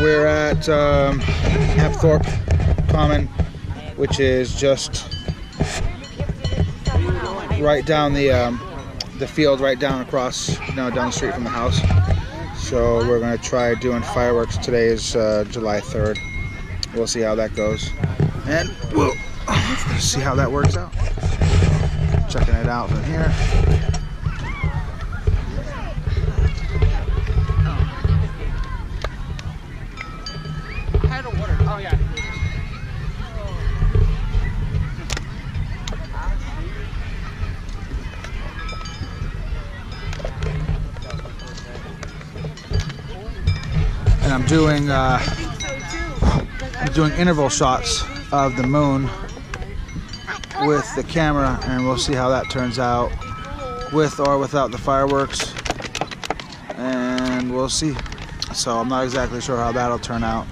we're at Thorpe Common, which is just right down the field, right down across, down the street from the house. So we're gonna try doing fireworks. Today is July 3rd. We'll see how that goes, and we'll see how that works out. Checking it out from here. Oh yeah. And I'm doing interval shots of the moon with the camera, and we'll see how that turns out with or without the fireworks, and we'll see. So I'm not exactly sure how that'll turn out,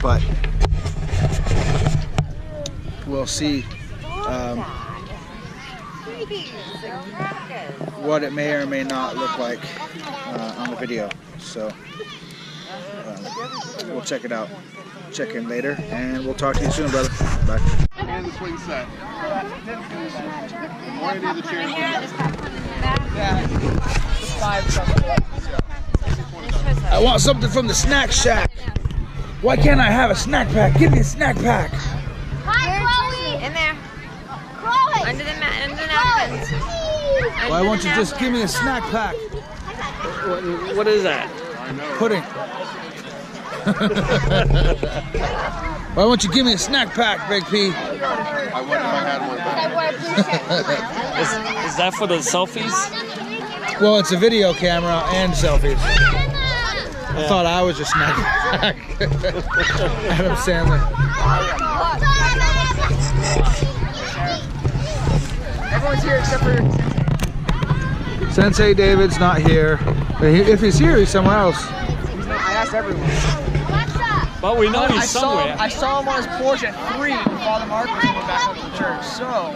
but we'll see what it may or may not look like on the video. So we'll check it out. Check in later, and we'll talk to you soon, brother. Bye. And the swing set. I want something from the snack shack. Why can't I have a snack pack? Give me a snack pack. Hi, Chloe. In there. Chloe. Under the napkins. Why won't you just give me a snack pack? What is that? Pudding. Why won't you give me a snack pack, Big P? I wonder if I had one. Is that for the selfies? Well, it's a video camera and selfies. I thought I was a snack pack. Adam Sandler. Everyone's here except for Sensei David's not here. If he's here, he's somewhere else. I asked everyone. But we know he's somewhere. I saw him on his porch at 3 when Father Mark was going back up to the church. So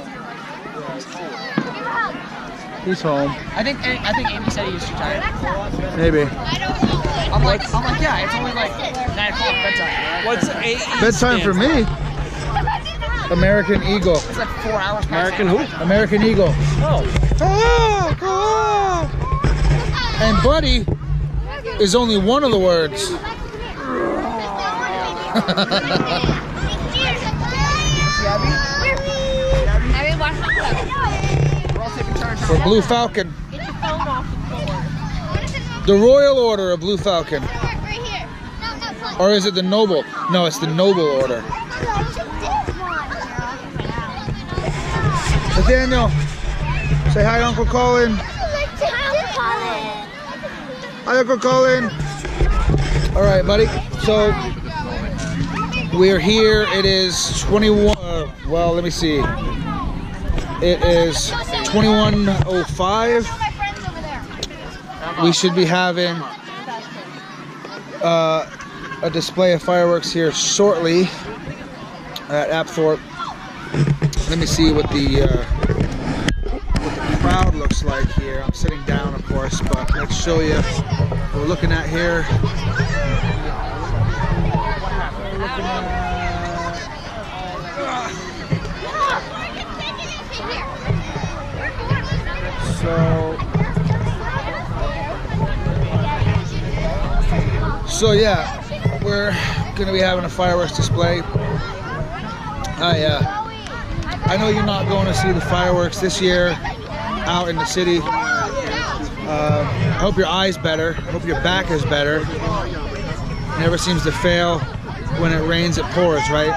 He's home. I think Amy said he was too tired. Maybe. I'm like, yeah, it's only like 9 o'clock bedtime. What's 8? Bedtime for me. American Eagle. It's like 4 hours. American who? American Eagle. Oh. And buddy is only one of the words. For Blue Falcon. The Royal Order of Blue Falcon. Or is it the Noble? No, it's the Noble Order. Nathaniel, say hi, Uncle Colin. Hi, Uncle Colin. All right, buddy. So we're here. It is 21. Well, let me see. It is 21:05. We should be having a display of fireworks here shortly at Apthorpe. Let me see what the crowd looks like here. I'm sitting down, of course, but let's show you what we're looking at here. So yeah, we're gonna be having a fireworks display. I know you're not going to see the fireworks this year out in the city. I hope your eye's better. Hope your back is better. Never seems to fail. When it rains, it pours, right?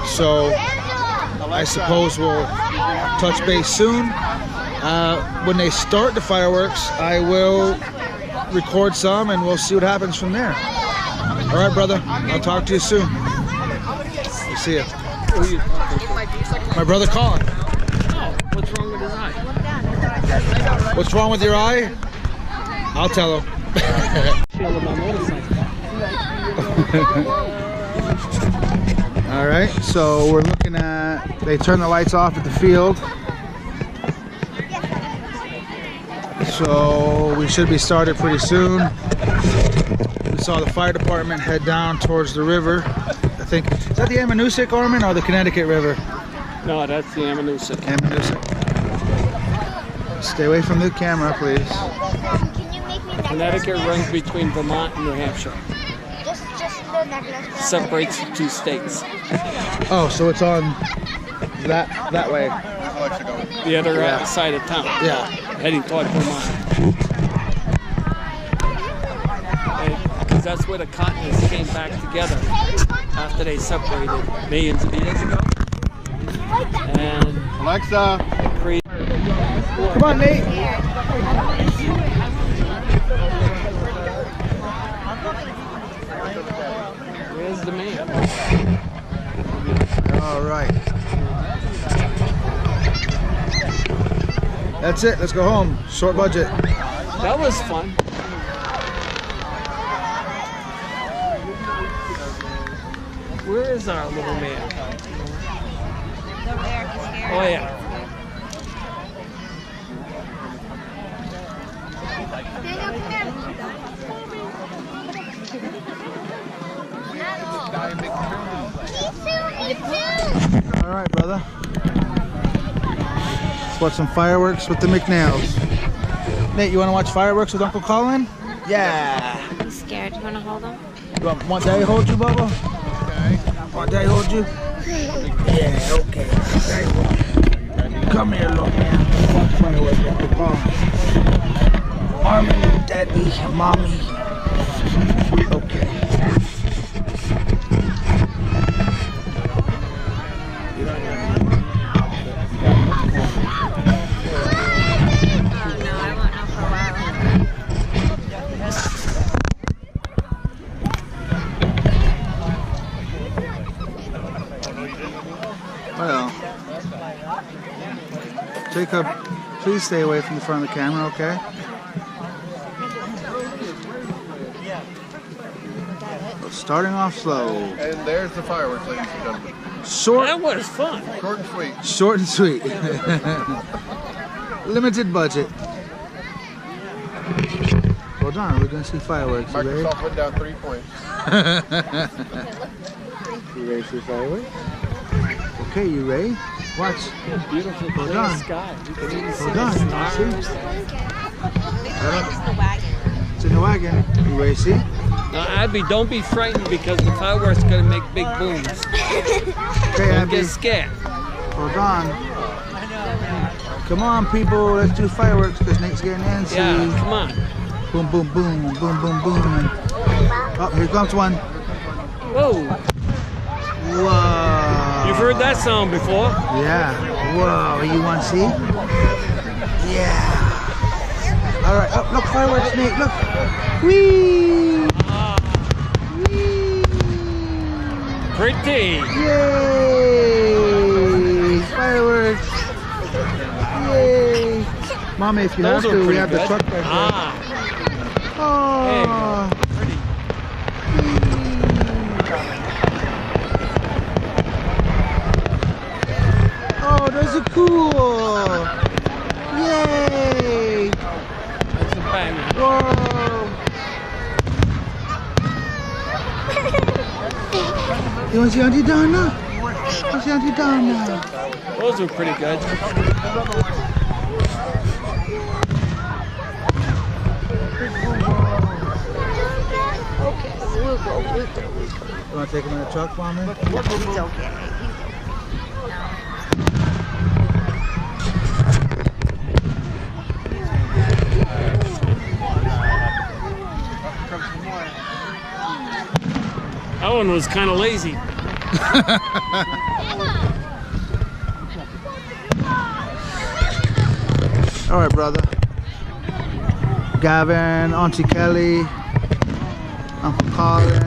So I suppose we'll touch base soon. When they start the fireworks, I will record some and we'll see what happens from there. All right, brother. I'll talk to you soon. We'll see you. My brother Colin. Oh, what's wrong with his eye? What's wrong with your eye? I'll tell him. All right, so we're looking at, they turn the lights off at the field. So we should be started pretty soon. We We saw the fire department head down towards the river. I think, is that the Ammonoosuc, Armin, or the Connecticut River? No, that's the Ammonoosuc. Ammonoosuc. Stay away from the camera, please. Can you make me necklace? Connecticut runs between Vermont and New Hampshire. Just the necklace. Separates the 2 states. Oh, so it's on that way. The other Yeah. side of town. Yeah. Heading toward Vermont. Because that's where the continents came back together after they separated millions of years ago. And Alexa. created. Come on, Nate. Where's the man? All right. That's it. Let's go home. Short budget. That was fun. Where is our little man? Oh yeah. All right, brother. Let's watch some fireworks with the McNails. Nate, you want to watch fireworks with Uncle Colin? Yeah. I'm scared. You want to hold him? Want Daddy hold you, Bubba? Okay. Want Daddy hold you? Yeah, okay. Come here, little man. Watch fireworks with Uncle Colin. Armin, Daddy, Mommy. Okay. Well, Jacob, please stay away from the front of the camera, okay? Starting off slow. And there's the fireworks, ladies and gentlemen. Short, That was fun. Short and sweet. short and sweet. Limited budget. Well done, we're gonna see fireworks. You ready? Microsoft went down 3 points. You ready for fireworks? Okay, you ready? Watch. Beautiful Hold clear on. sky. You can even see Hold the on. stars. See? It's the wagon. It's in the wagon. You ready to see? Now, Abby, don't be frightened because the fireworks are going to make big booms. Okay, Don't Abby. get scared. Hold on. Come on, people. Let's do fireworks because Nate's getting antsy. Yeah, come on. Boom, boom, boom, boom, boom, boom. Oh, here comes one. Whoa. Whoa. You've heard that sound before. Yeah. Whoa. You want to see? Yeah. All right. Oh, look, fireworks, Nate. Look. Whee! Whee! Pretty. Yay! Fireworks. Yay! Mommy, if you Those have are to, we pretty have the good. truck back there. Ah. Oh. Oh, those are cool! Yay! That's a banger. Whoa! You want to see Auntie Donna? Let's see Auntie Donna. Those are pretty good. You want to take him in the truck, Mommy? It's okay. That one was kind of lazy. All right, brother. Gavin, Auntie Kelly, Uncle Colin.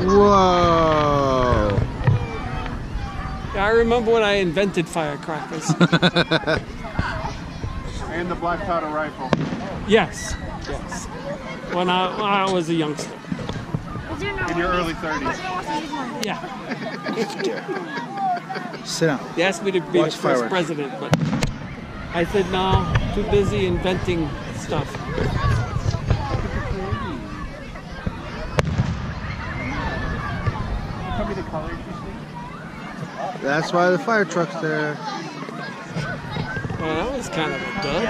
Whoa. Yeah, I remember when I invented firecrackers. And the black powder rifle. Yes. Yes. When I was a youngster. In your early 30s. Yeah. Sit down. They asked me to be Watch the first fireworks. president, but I said no. Too busy inventing stuff. Tell me the colors you see. That's why the fire truck's there. Well, that was kind of a dud.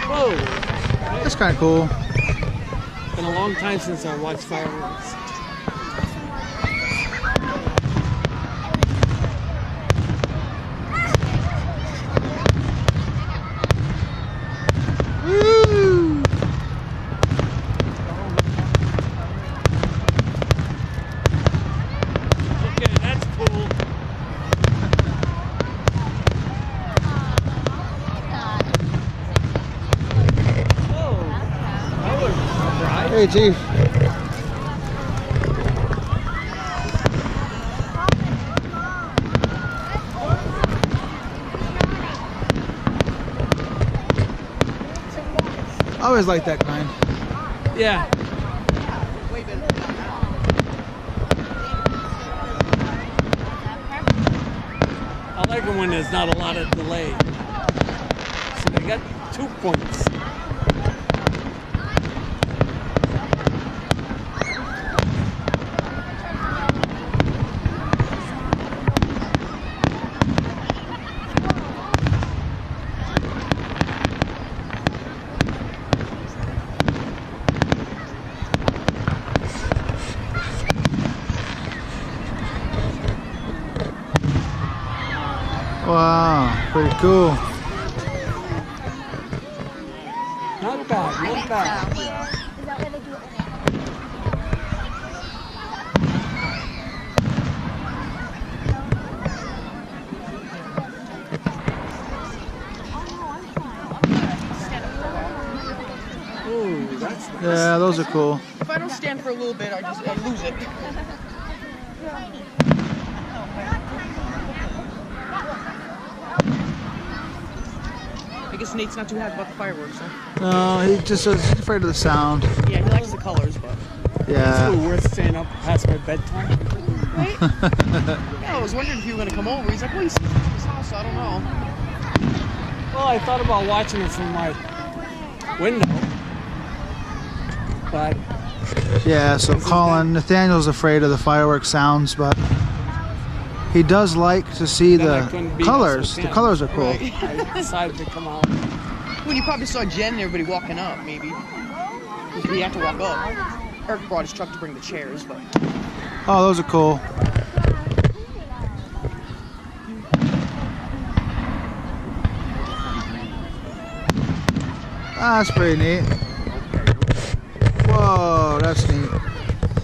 Whoa! That's kind of cool. Been a long time since I watched fireworks. Woo! Okay, that's cool. Oh, that was a surprise. Hey, Chief. I always like that kind. Yeah. I like it when there's not a lot of delay. So they got 2 points. Wow, pretty cool. Not bad, not bad. Ooh, that's nice. Yeah, those are cool. If I don't stand for a little bit, I lose it. I guess Nate's not too happy about the fireworks, huh? No, he just says he's afraid of the sound. Yeah, he likes the colors, but... It's Yeah. still worth staying up past my bedtime. Right? Yeah, I was wondering if you were going to come over. He's like, well, he's at his house, I don't know. Well, I thought about watching it from my window. But Yeah, so Colin, Nathaniel's afraid of the fireworks sounds, but he does like to see Then I the couldn't be colors. so The fan. colors are cool. Right. I decided to come out. Well, you probably saw Jen and everybody walking up, maybe. He had to walk up. Eric brought his truck to bring the chairs, but... Oh, those are cool. That's pretty neat. Whoa, that's neat.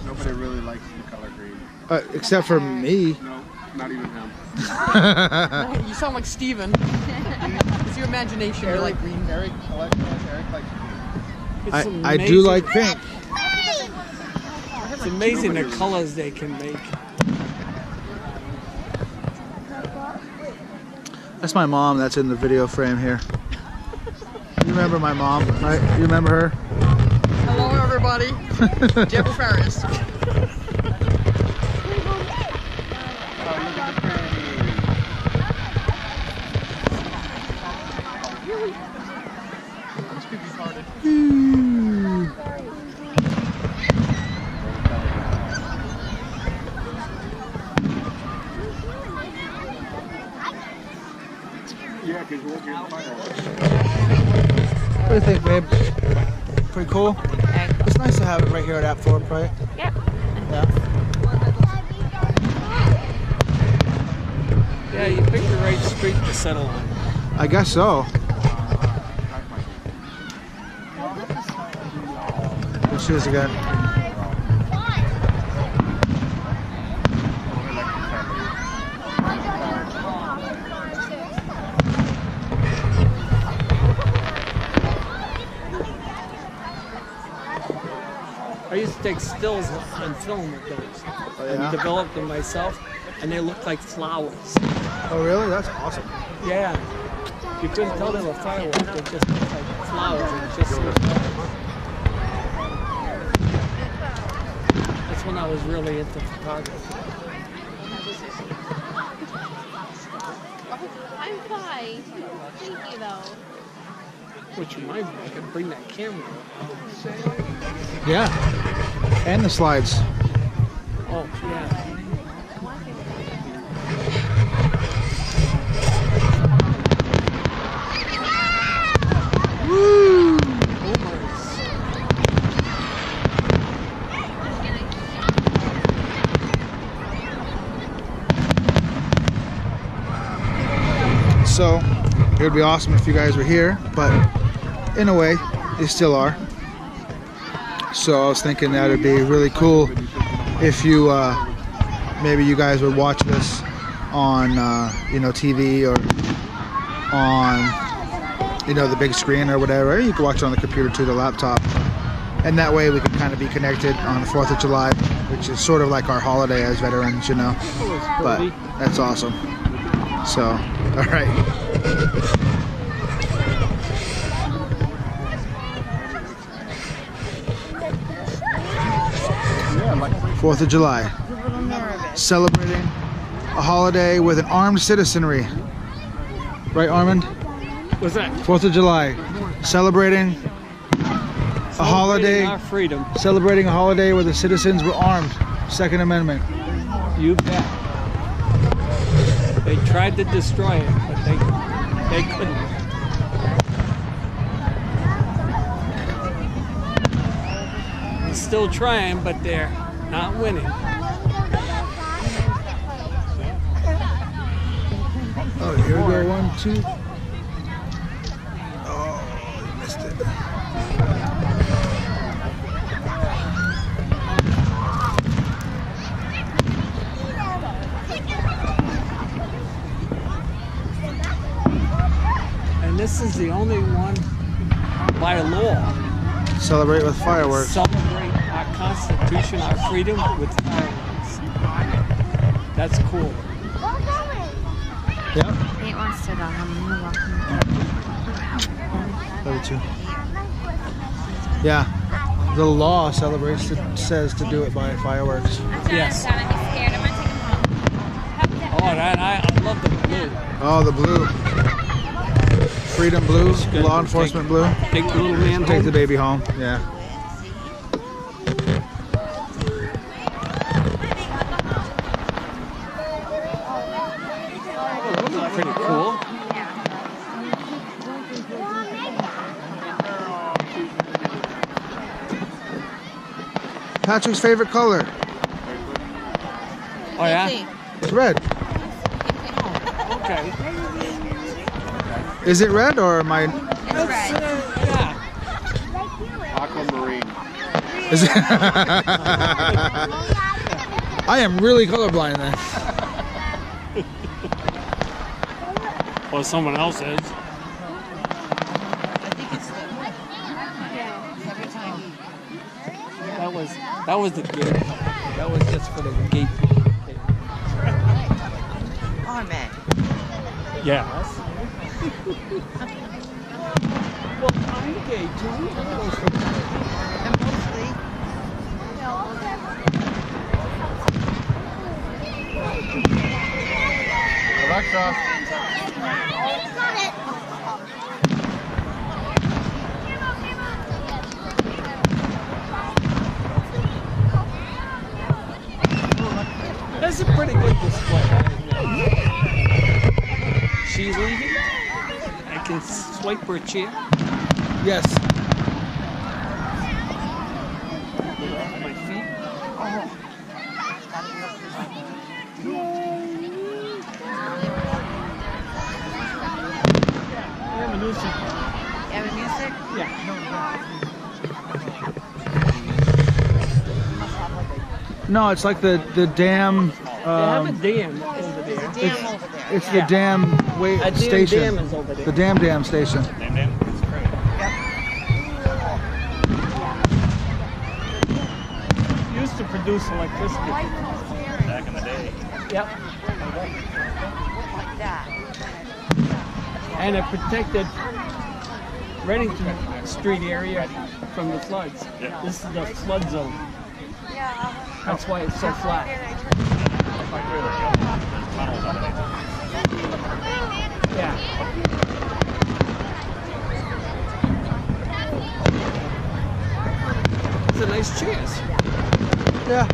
Nobody really likes the color green. Except for me. No, not even him. You sound like Steven. It's your imagination. You're like green. Eric, Eric likes It's I amazing. do like pink. It's amazing the colors they can make. That's my mom that's in the video frame here. You remember my mom, right? You remember her? Hello, everybody. Jennifer Ferris. This could be retarded. Yeah, because you won't be on fire. What do you think, babe? Pretty cool? It's nice to have it right here at Apthorpe, right? Yep. Yeah. Yeah, you picked the right street to settle on. I guess so. There she is again. I used to take stills on film with those yeah? and develop them myself, and they look like flowers. Oh, really? That's awesome. Yeah. You couldn't tell they were fireworks, they just looked like flowers. And just that's when I was really into photography. I'm fine. Thank you, though. Which reminds me, I could bring that camera. Yeah. And the slides. Oh, yeah. Woo! So, it would be awesome if you guys were here, but in a way, they still are. So I was thinking that it'd be really cool if you, maybe you guys would watch this on, you know, TV or on, you know, the big screen or whatever. You can watch it on the computer too, the laptop. And that way we can kind of be connected on the 4th of July, which is sort of like our holiday as veterans, you know. But that's awesome. So, all right. 4th of July. Celebrating a holiday with an armed citizenry. Right, Armand? What's that? 4th of July. Celebrating a holiday. Our freedom. Celebrating a holiday where the citizens were armed. Second Amendment. You bet. They tried to destroy it, but they couldn't. They're still trying, but they're not winning. Oh, here we go. 1, 2. Oh, you missed it. And this is the only one by law. Celebrate with fireworks. Celebrate our Constitution, our freedom with fireworks. That's cool. Yep. Nate wants to go home. I'm gonna walk him. Love you too. Yeah. The law celebrates, says to do it by fireworks. Yes. I'm scared. I'm gonna take him home. Oh, that I love the blue. Oh, the blue. Freedom blue, Good. law enforcement blue. Take the little man Take home. the baby home. Yeah. Pretty cool. Patrick's favorite color. Oh yeah. It's red. Okay. Is it red or am I? It's red. Yeah. Aquamarine. Is it? I am really colorblind then. Or someone else is. That was the gate. That was just for the gate. Armand. Yes. Well, I'm gay too. And mostly. Alexa. That's a pretty good display. She's leaving. I can swipe her chair. Yes. My feet. I have a new seat. You have a music? Yeah. No, it's like the dam. They have a dam over there. Dam over there. It's the dam A damn station. dam is over there. The dam station. Used to produce electricity. Back in the day. Yep. And it protected Reddington Street area from the floods. Yep. This is the flood zone. That's why it's so flat. There's tunnels underneath. Yeah. It's a nice chance. Yeah.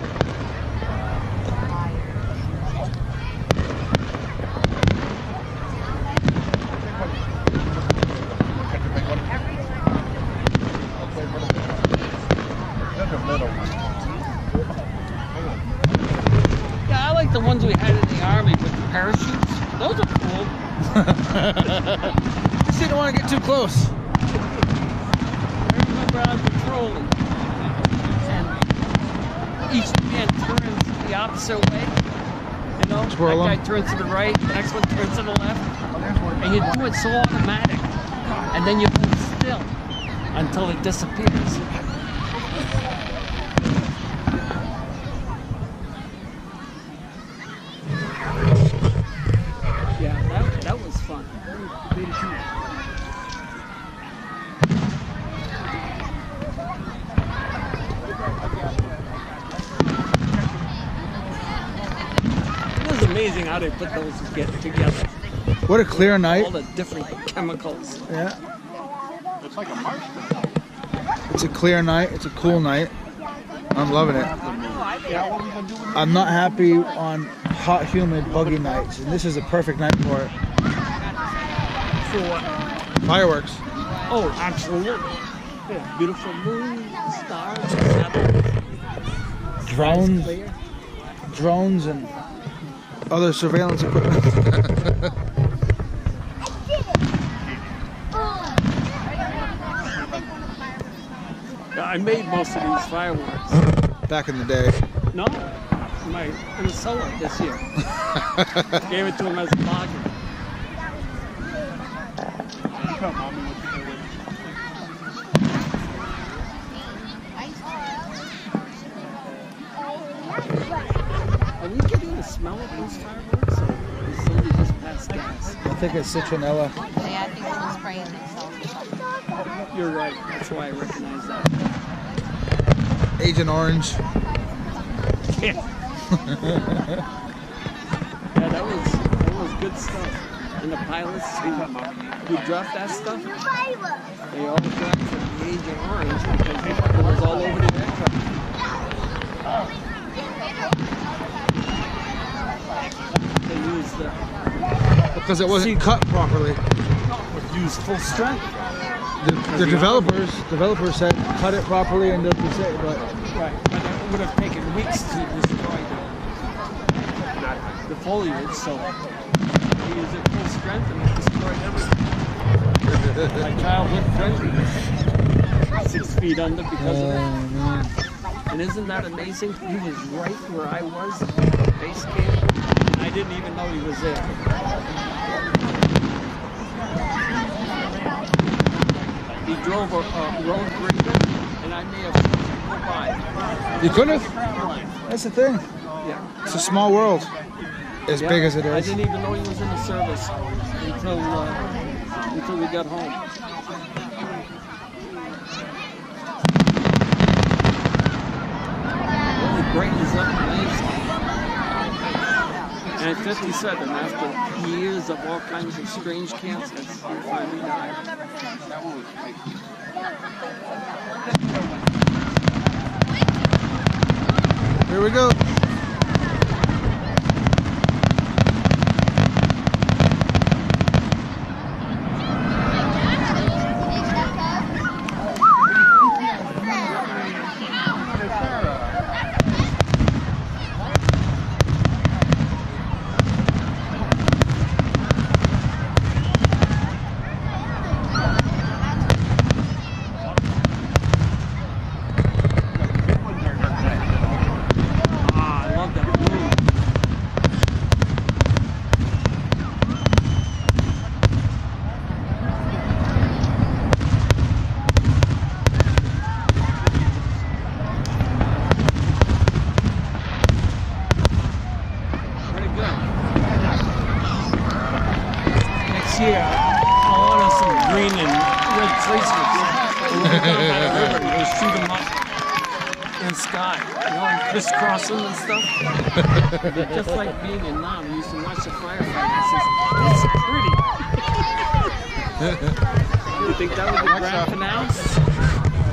Yeah, I like the ones we had in the Army with the parachutes. Those are cool. Just didn't want to get too close. I remember I was patrolling, and each man turns the opposite way. You know, Twirl that 'em. guy turns to the right, the next one turns to the left, and you do it so automatic, and then you hold still until it disappears. Yeah, that was fun. It was amazing how they put those together. What a clear night. All the different chemicals. Yeah. It's like a marshmallow. It's a clear night. It's a cool night. I'm loving it. I'm not happy on hot, humid, buggy nights, and this is a perfect night for it. For what? Fireworks. Oh, absolutely. Yeah, beautiful moon, stars, satellites. Drones. Clear. Drones and other surveillance equipment. Yeah, I made most of these fireworks. Back in the day. No, in the cellar this year. Gave it to him as a bargain. Are we getting the smell of those fireworks, or is somebody just passed gas? I think it's citronella. Yeah, I think someone's spraying themselves. You're right. That's why I recognize that. Agent Orange. Yeah. Yeah, that was good stuff. And the pilots who dropped that stuff, they all dropped the Agent Orange because it was all over the aircraft. They used Because it wasn't cut properly. used full strength. The developers said cut it properly and they'll be safe, but Right, but it would have taken weeks to destroy the foliage, so they used it full strength and it destroyed everything. My childhood friend was 6 feet under because of that. man. And isn't that amazing? He was right where I was, base camp, and I didn't even know he was there. He drove a road grader, and I may have seen him go by. You could have. That's the thing. Yeah. It's a small world, as Yeah, big as it I is. didn't even know he was in the service until we got home. It brightens up amazing. And at 57, after years of all kinds of strange cancers, he finally died. Here we go. I love that blue. Pretty good. Next year, I'll order some green and red tracers. We'll shoot them up. and sky, you know, and crisscrossing and stuff. Just like being in Nam, we used to watch the firefighting. It's pretty. You think that was the grand finale?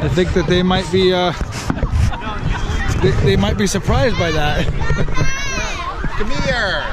I think that they might be they might be surprised by that. Come here.